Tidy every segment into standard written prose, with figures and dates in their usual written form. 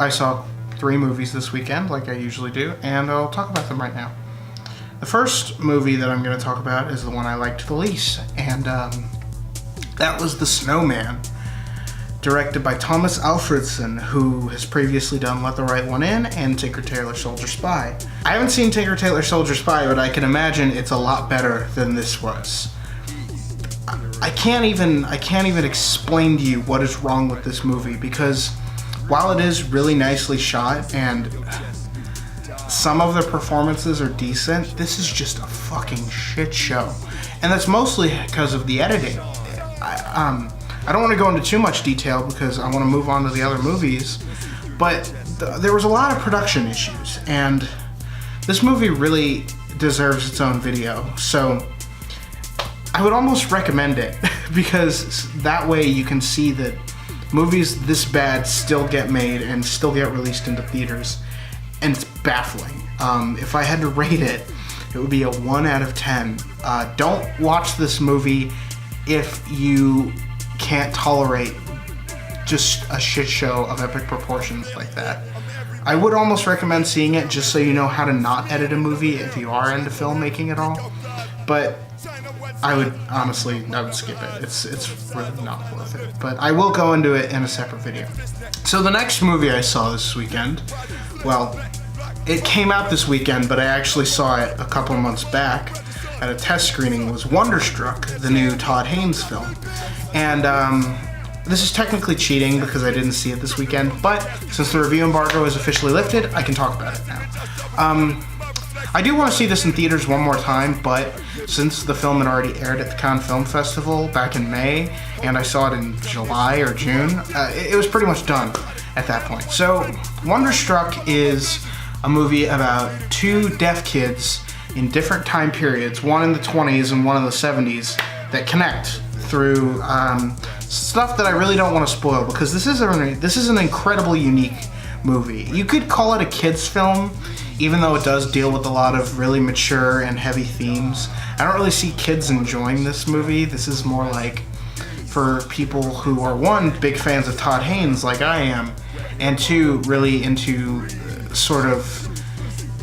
I saw 3 movies this weekend, like I usually do, and I'll talk about them right now. The first movie that I'm going to talk about is the one I liked the least, and that was The Snowman, directed by Thomas Alfredson, who has previously done Let the Right One In and Tinker Tailor Soldier Spy. I haven't seen Tinker Tailor Soldier Spy, but I can imagine it's a lot better than this was. I can't even explain to you what is wrong with this movie, because while it is really nicely shot and some of the performances are decent, this is just a fucking shit show. And that's mostly because of the editing. I don't want to go into too much detail because I want to move on to the other movies, but there was a lot of production issues, and this movie really deserves its own video. So I would almost recommend it, because that way you can see that movies this bad still get made and still get released into theaters, and it's baffling. If I had to rate it, it would be a 1 out of 10. Don't watch this movie if you can't tolerate just a shit show of epic proportions like that. I would almost recommend seeing it just so you know how to not edit a movie if you are into filmmaking at all. But I would skip it. It's really not worth it. But I will go into it in a separate video. So the next movie I saw this weekend, well, it came out this weekend, but I actually saw it a couple of months back at a test screening, was Wonderstruck, the new Todd Haynes film. And this is technically cheating because I didn't see it this weekend, but since the review embargo is officially lifted, I can talk about it now. I do want to see this in theaters one more time, but since the film had already aired at the Cannes Film Festival back in May, and I saw it in July or June, it was pretty much done at that point. So Wonderstruck is a movie about 2 deaf kids in different time periods, one in the 20s and one in the 70s, that connect through stuff that I really don't want to spoil, because this is an incredibly unique movie. You could call it a kids film, even though it does deal with a lot of really mature and heavy themes. I don't really see kids enjoying this movie. This is more like for people who are, 1, big fans of Todd Haynes like I am, and 2, really into sort of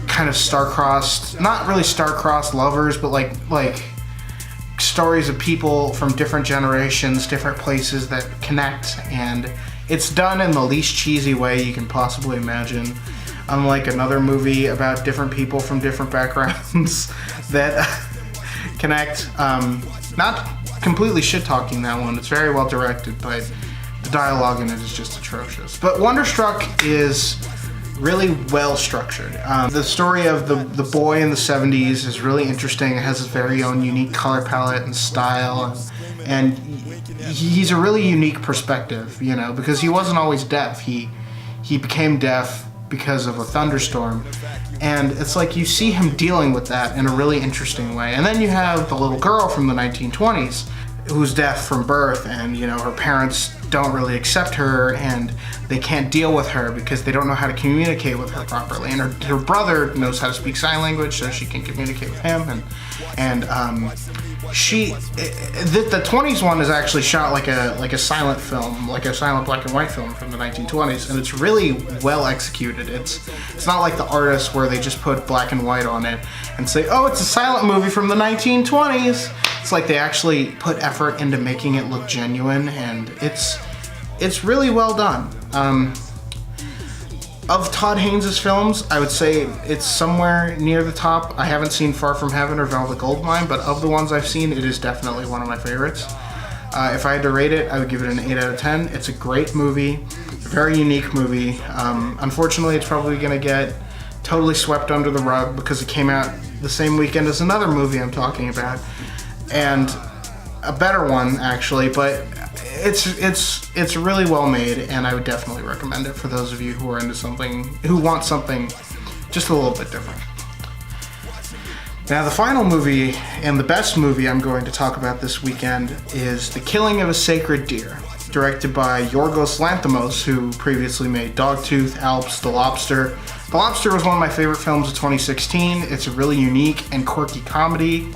kind of star-crossed, not really star-crossed lovers, but like stories of people from different generations, different places that connect, and it's done in the least cheesy way you can possibly imagine. Unlike another movie about different people from different backgrounds that connect. Not completely shit-talking that one, it's very well directed, but the dialogue in it is just atrocious. But Wonderstruck is really well structured. The story of the boy in the 70s is really interesting. It has his very own unique color palette and style, and he's a really unique perspective, you know, because he wasn't always deaf. He became deaf because of a thunderstorm, and it's like you see him dealing with that in a really interesting way. And then you have the little girl from the 1920s who's deaf from birth, and you know, her parents don't really accept her, and they can't deal with her because they don't know how to communicate with her properly. And her brother knows how to speak sign language, so she can communicate with him. The 20s one is actually shot like a silent film, like a silent black and white film from the 1920s, and it's really well executed. It's not like The Artist where they just put black and white on it and say, oh, it's a silent movie from the 1920s. It's like they actually put effort into making it look genuine, and it's really well done. Of Todd Haynes' films, I would say it's somewhere near the top. I haven't seen Far From Heaven or Velvet Goldmine, but of the ones I've seen, it is definitely one of my favorites. If I had to rate it, I would give it an 8 out of 10. It's a great movie, a very unique movie. Unfortunately, it's probably going to get totally swept under the rug because it came out the same weekend as another movie I'm talking about, and a better one actually, but it's really well made, and I would definitely recommend it for those of you who are into something, who want something just a little bit different. Now, the final movie and the best movie I'm going to talk about this weekend is The Killing of a Sacred Deer, directed by Yorgos Lanthimos, who previously made Dogtooth, Alps, The Lobster. The Lobster was one of my favorite films of 2016. It's a really unique and quirky comedy.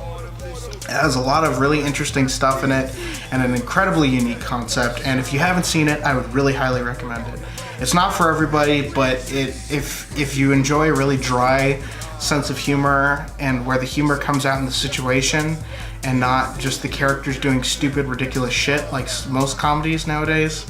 It has a lot of really interesting stuff in it and an incredibly unique concept, and if you haven't seen it, I would really highly recommend it. It's not for everybody, but if you enjoy a really dry sense of humor and where the humor comes out in the situation and not just the characters doing stupid, ridiculous shit like most comedies nowadays,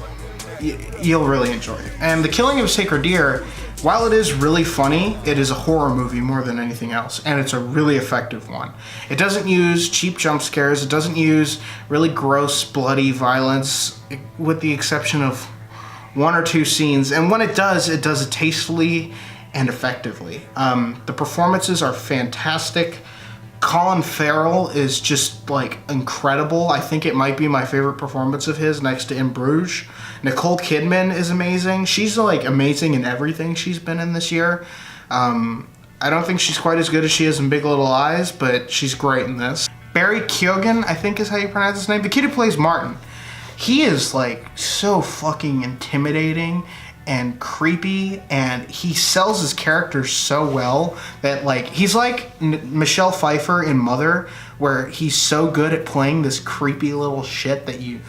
you'll really enjoy it. And The Killing of a Sacred Deer, while it is really funny, it is a horror movie more than anything else, and it's a really effective one. It doesn't use cheap jump scares, it doesn't use really gross, bloody violence, with the exception of one or two scenes, and when it does it tastefully and effectively. The performances are fantastic. Colin Farrell is just like incredible. I think it might be my favorite performance of his next to In Bruges. Nicole Kidman is amazing. She's like amazing in everything she's been in this year. I don't think she's quite as good as she is in Big Little Lies, but she's great in this. Barry Keoghan, I think is how you pronounce his name. The kid who plays Martin. He is like so fucking intimidating and creepy, and he sells his character so well that like he's like Michelle Pfeiffer in Mother, where he's so good at playing this creepy little shit that you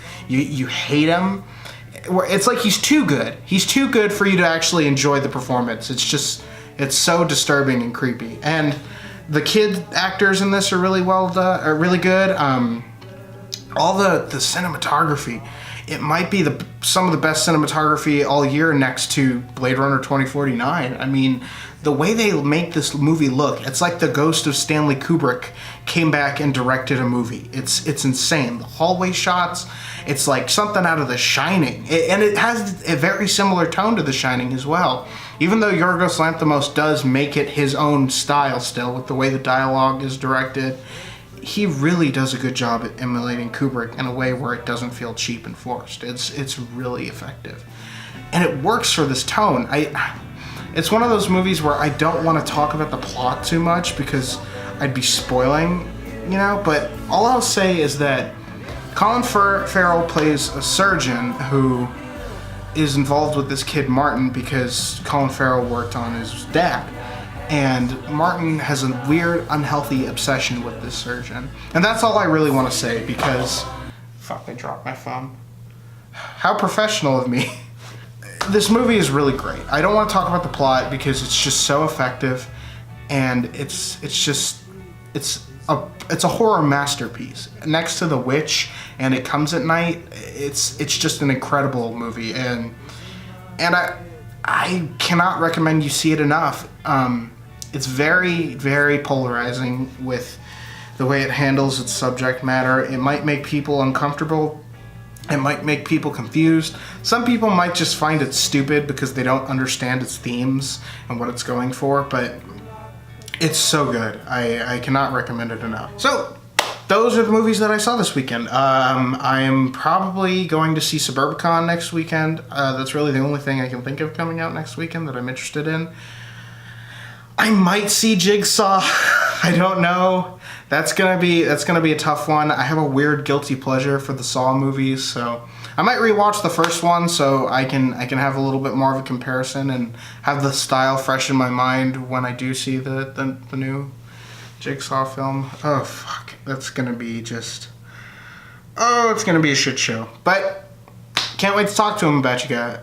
hate him. Where it's like he's too good. He's too good for you to actually enjoy the performance. It's so disturbing and creepy. And the kid actors in this are really well done, are really good. All the cinematography. It might be some of the best cinematography all year next to Blade Runner 2049. I mean, the way they make this movie look, it's like the ghost of Stanley Kubrick came back and directed a movie. It's insane. The hallway shots, it's like something out of The Shining. And it has a very similar tone to The Shining as well. Even though Yorgos Lanthimos does make it his own style still with the way the dialogue is directed, he really does a good job at emulating Kubrick in a way where it doesn't feel cheap and forced. It's really effective. And it works for this tone. It's one of those movies where I don't want to talk about the plot too much because I'd be spoiling, but all I'll say is that Colin Farrell plays a surgeon who is involved with this kid Martin because Colin Farrell worked on his dad. And Martin has a weird, unhealthy obsession with this surgeon. And that's all I really want to say because... Fuck, I dropped my phone. How professional of me. This movie is really great. I don't want to talk about the plot because it's just so effective. And it's a horror masterpiece. Next to The Witch and It Comes at Night, it's just an incredible movie. And I cannot recommend you see it enough. It's very, very polarizing with the way it handles its subject matter. It might make people uncomfortable. It might make people confused. Some people might just find it stupid because they don't understand its themes and what it's going for, but it's so good. I cannot recommend it enough. So, those are the movies that I saw this weekend. I am probably going to see Suburbicon next weekend. That's really the only thing I can think of coming out next weekend that I'm interested in. I might see Jigsaw. I don't know. That's gonna be a tough one. I have a weird guilty pleasure for the Saw movies, so I might rewatch the first one so I can have a little bit more of a comparison and have the style fresh in my mind when I do see the new Jigsaw film. Oh fuck, that's gonna be it's gonna be a shit show. But can't wait to talk to him about you guys.